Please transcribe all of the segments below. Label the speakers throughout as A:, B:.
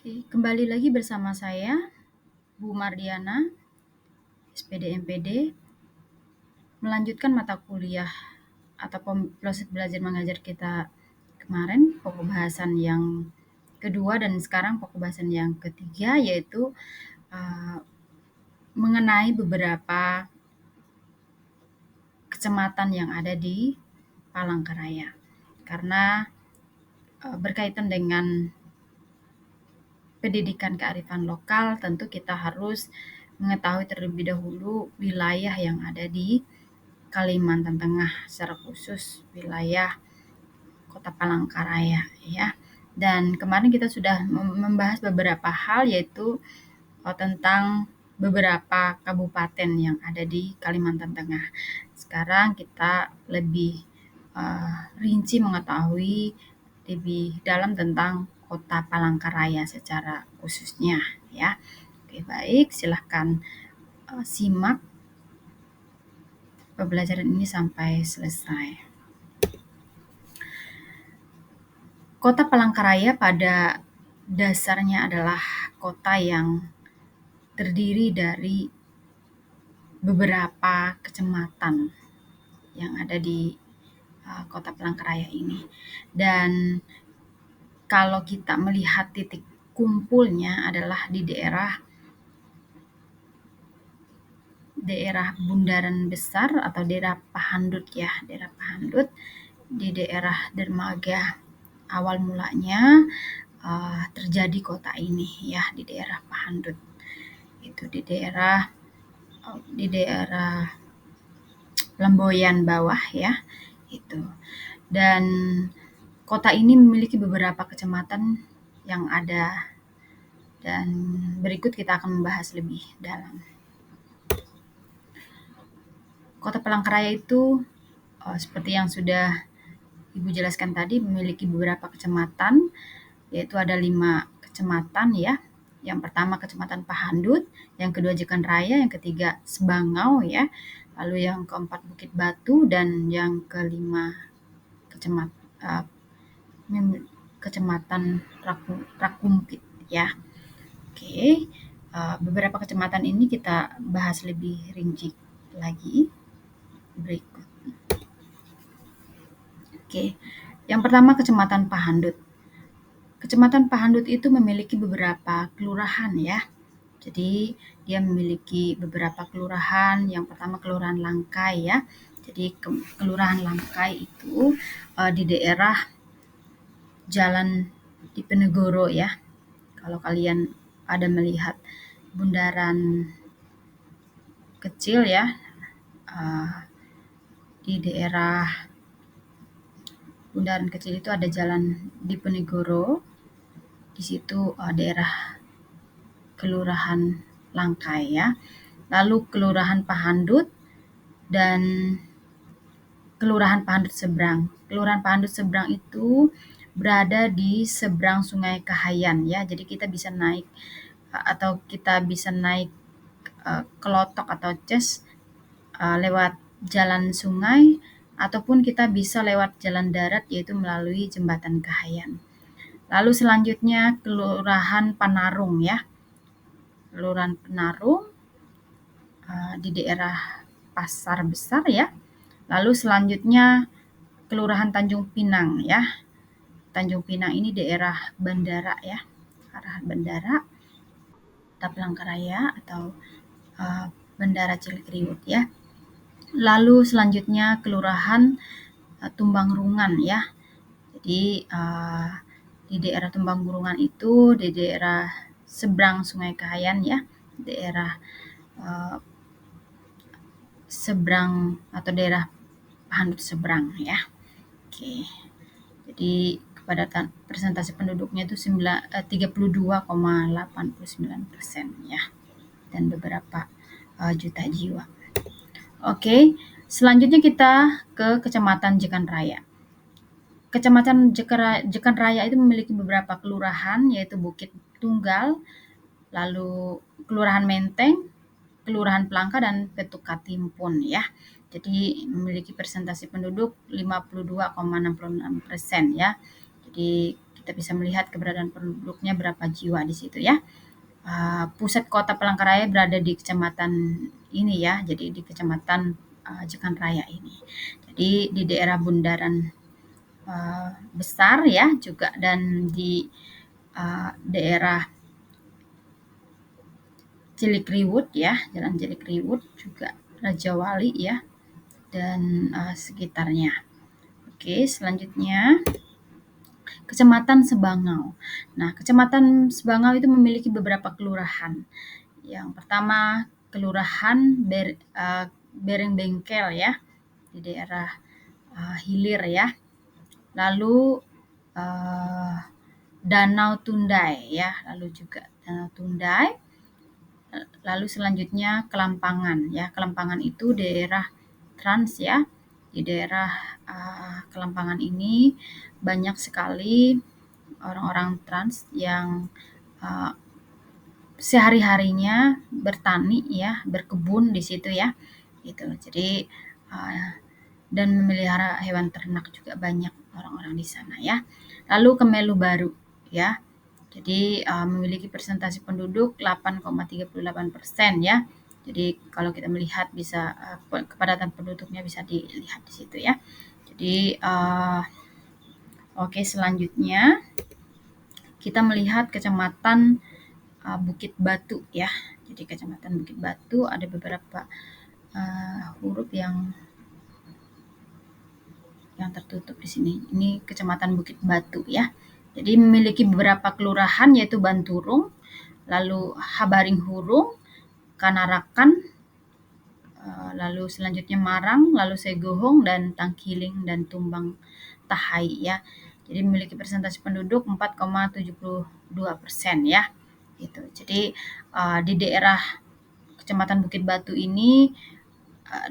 A: Oke, kembali lagi bersama saya, Bu Mardiana, SPD MPD, melanjutkan mata kuliah atau proses belajar mengajar kita kemarin, pokok bahasan yang kedua dan sekarang pokok bahasan yang ketiga, yaitu mengenai beberapa kecamatan yang ada di Palangkaraya. Karena berkaitan dengan pendidikan kearifan lokal, tentu kita harus mengetahui terlebih dahulu wilayah yang ada di Kalimantan Tengah, secara khusus wilayah Kota Palangkaraya, ya. Dan kemarin kita sudah membahas beberapa hal, yaitu tentang beberapa kabupaten yang ada di Kalimantan Tengah. Sekarang kita lebih rinci mengetahui lebih dalam tentang Kota Palangkaraya secara khususnya, ya. Oke, baik, silahkan simak pembelajaran ini sampai selesai. Kota Palangkaraya pada dasarnya adalah kota yang terdiri dari beberapa kecamatan yang ada di Kota Palangkaraya ini. Dan kalau kita melihat titik kumpulnya adalah di daerah Bundaran Besar atau daerah Pahandut, ya, daerah Pahandut, di daerah Dermaga. Awal mulanya terjadi kota ini, ya, di daerah Pahandut. Itu di daerah Lemboyan bawah, ya, itu. Dan kota ini memiliki beberapa kecamatan yang ada, dan berikut kita akan membahas lebih dalam. Kota Palangkaraya itu seperti yang sudah Ibu jelaskan tadi, memiliki beberapa kecamatan, yaitu ada 5 kecamatan, ya. Yang pertama Kecamatan Pahandut, yang kedua Jekan Raya, yang ketiga Sebangau, ya. Lalu yang keempat Bukit Batu, dan yang kelima Kecamatan Rakumpit, ya. Oke, beberapa kecamatan ini kita bahas lebih rinci lagi berikut. Oke, yang pertama Kecamatan Pahandut. Kecamatan Pahandut itu memiliki beberapa kelurahan, ya. Jadi dia memiliki beberapa kelurahan. Yang pertama Kelurahan Langkai, ya. Jadi Kelurahan Langkai itu di daerah Jalan Diponegoro, ya. Kalau kalian ada melihat bundaran kecil, ya, di daerah bundaran kecil itu ada Jalan Diponegoro. Di situ daerah Kelurahan Langkai, ya. Lalu Kelurahan Pahandut dan Kelurahan Pahandut Seberang. Kelurahan Pahandut Seberang itu berada di seberang Sungai Kahayan, ya. Jadi kita bisa naik kelotok atau ces lewat jalan sungai, ataupun kita bisa lewat jalan darat, yaitu melalui Jembatan Kahayan. Lalu selanjutnya Kelurahan Panarung, ya. Kelurahan Panarung di daerah Pasar Besar, ya. Lalu selanjutnya Kelurahan Tanjung Pinang, ya. Tanjung Pinang ini daerah bandara, ya, arah bandara Kota Palangkaraya atau Bandara Cilikriwut, ya. Lalu selanjutnya Kelurahan Tumbangrungan, ya. Jadi di daerah Tumbangrungan itu di daerah seberang Sungai Kahayan, ya, daerah seberang atau daerah Pahandut Seberang, ya. Oke. Jadi kepadatan persentase penduduknya itu 32,89%, ya, dan beberapa juta jiwa. Oke, selanjutnya kita ke Kecamatan Jekan Raya. Kecamatan Jekan Raya itu memiliki beberapa kelurahan, yaitu Bukit Tunggal, lalu Kelurahan Menteng, Kelurahan Pelangka, dan Petukatimpun, ya. Jadi memiliki persentase penduduk 52,66%, ya. Jadi kita bisa melihat keberadaan penduduknya berapa jiwa di situ ya. Pusat kota Palangkaraya berada di kecamatan ini ya, jadi di kecamatan Jekan Raya ini. Jadi di daerah bundaran besar ya juga, dan di daerah Cilikriwut ya, Jalan Cilikriwut juga, Raja Wali ya, dan sekitarnya. Oke, selanjutnya Kecamatan Sebangau. Nah, Kecamatan Sebangau itu memiliki beberapa kelurahan. Yang pertama, Kelurahan Bereng Bengkel ya, di daerah Hilir ya. Lalu Danau Tundai ya, lalu juga Danau Tundai. Lalu selanjutnya Kelampangan ya. Kelampangan itu daerah Trans ya. Di daerah Kelampangan ini banyak sekali orang-orang Trans yang sehari-harinya bertani ya, berkebun di situ ya. Gitu. Jadi dan memelihara hewan ternak juga banyak orang-orang di sana ya. Lalu Kemelu Baru ya. Jadi memiliki persentase penduduk 8,38% ya. Jadi kalau kita melihat bisa kepadatan penduduknya bisa dilihat di situ ya. Jadi oke, selanjutnya kita melihat Kecamatan Bukit Batu ya. Jadi Kecamatan Bukit Batu ada beberapa huruf yang tertutup di sini. Ini Kecamatan Bukit Batu ya. Jadi memiliki beberapa kelurahan yaitu Banturung, lalu Habaring Hurung, Kanarakan, lalu selanjutnya Marang, lalu Segohong, dan Tangkiling dan Tumbang Tahai ya. Jadi memiliki persentase penduduk 4,72% ya. Gitu. Jadi di daerah Kecamatan Bukit Batu ini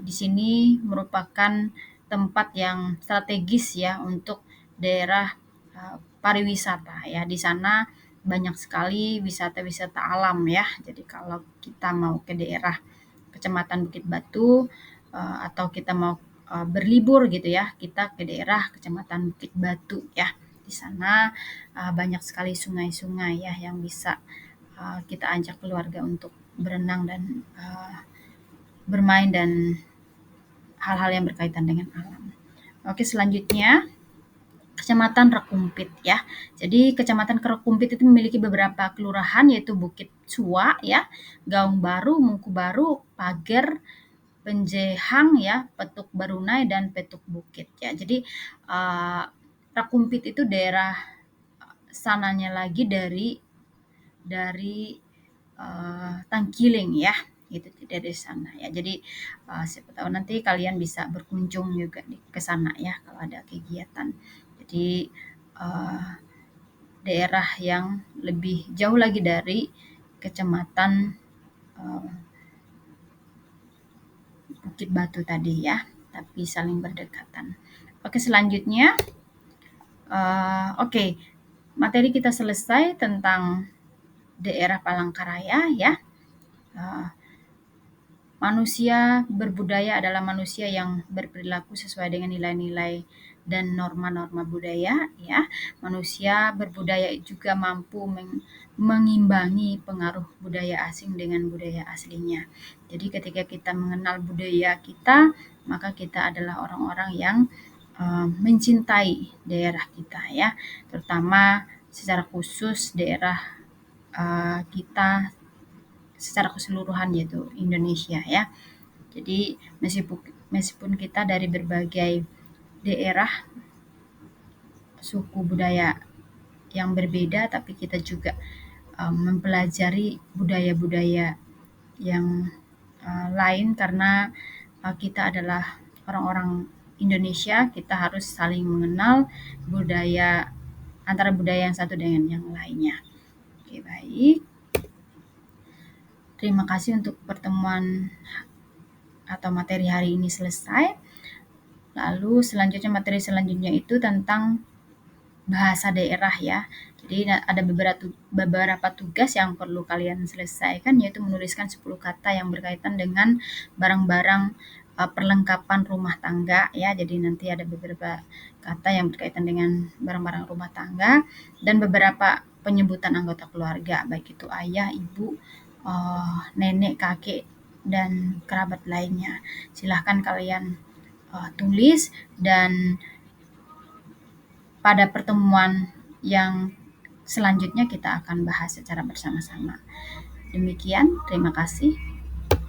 A: di sini merupakan tempat yang strategis ya untuk daerah pariwisata ya. Di sana banyak sekali wisata-wisata alam ya. Jadi kalau kita mau ke daerah Kecamatan Bukit Batu atau kita mau berlibur gitu ya, kita ke daerah Kecamatan Bukit Batu ya. Di sana banyak sekali sungai-sungai ya yang bisa kita ajak keluarga untuk berenang dan bermain dan hal-hal yang berkaitan dengan alam. Oke, selanjutnya Kecamatan Rekumpit ya. Jadi Kecamatan Rekumpit itu memiliki beberapa kelurahan yaitu Bukit Cua ya, Gaung Baru, Mungku Baru, Pager, Penjehang ya, Petuk Barunai, dan Petuk Bukit ya. Jadi Rekumpit itu daerah sananya lagi dari Tangkiling ya, itu dari sana ya. Jadi siapa tahu nanti kalian bisa berkunjung juga ke sana ya kalau ada kegiatan. Jadi daerah yang lebih jauh lagi dari Kecamatan Bukit Batu tadi ya, tapi saling berdekatan. Oke, selanjutnya materi kita selesai tentang daerah Palangkaraya ya. Manusia berbudaya adalah manusia yang berperilaku sesuai dengan nilai-nilai dan norma-norma budaya ya. Manusia berbudaya juga mampu mengimbangi pengaruh budaya asing dengan budaya aslinya. Jadi ketika kita mengenal budaya kita, maka kita adalah orang-orang yang mencintai daerah kita ya, terutama secara khusus daerah kita secara keseluruhan yaitu Indonesia ya. Jadi meskipun kita dari berbagai daerah, suku budaya yang berbeda, tapi kita juga mempelajari budaya-budaya yang lain karena kita adalah orang-orang Indonesia. Kita harus saling mengenal budaya antara budaya yang satu dengan yang lainnya. Oke, baik. Terima kasih untuk pertemuan atau materi hari ini selesai. Lalu materi selanjutnya itu tentang bahasa daerah ya. Jadi ada beberapa tugas yang perlu kalian selesaikan, yaitu menuliskan 10 kata yang berkaitan dengan barang-barang perlengkapan rumah tangga ya. Jadi nanti ada beberapa kata yang berkaitan dengan barang-barang rumah tangga dan beberapa penyebutan anggota keluarga, baik itu ayah, ibu, nenek, kakek, dan kerabat lainnya. Silahkan kalian tulis, dan pada pertemuan yang selanjutnya kita akan bahas secara bersama-sama. Demikian, terima kasih.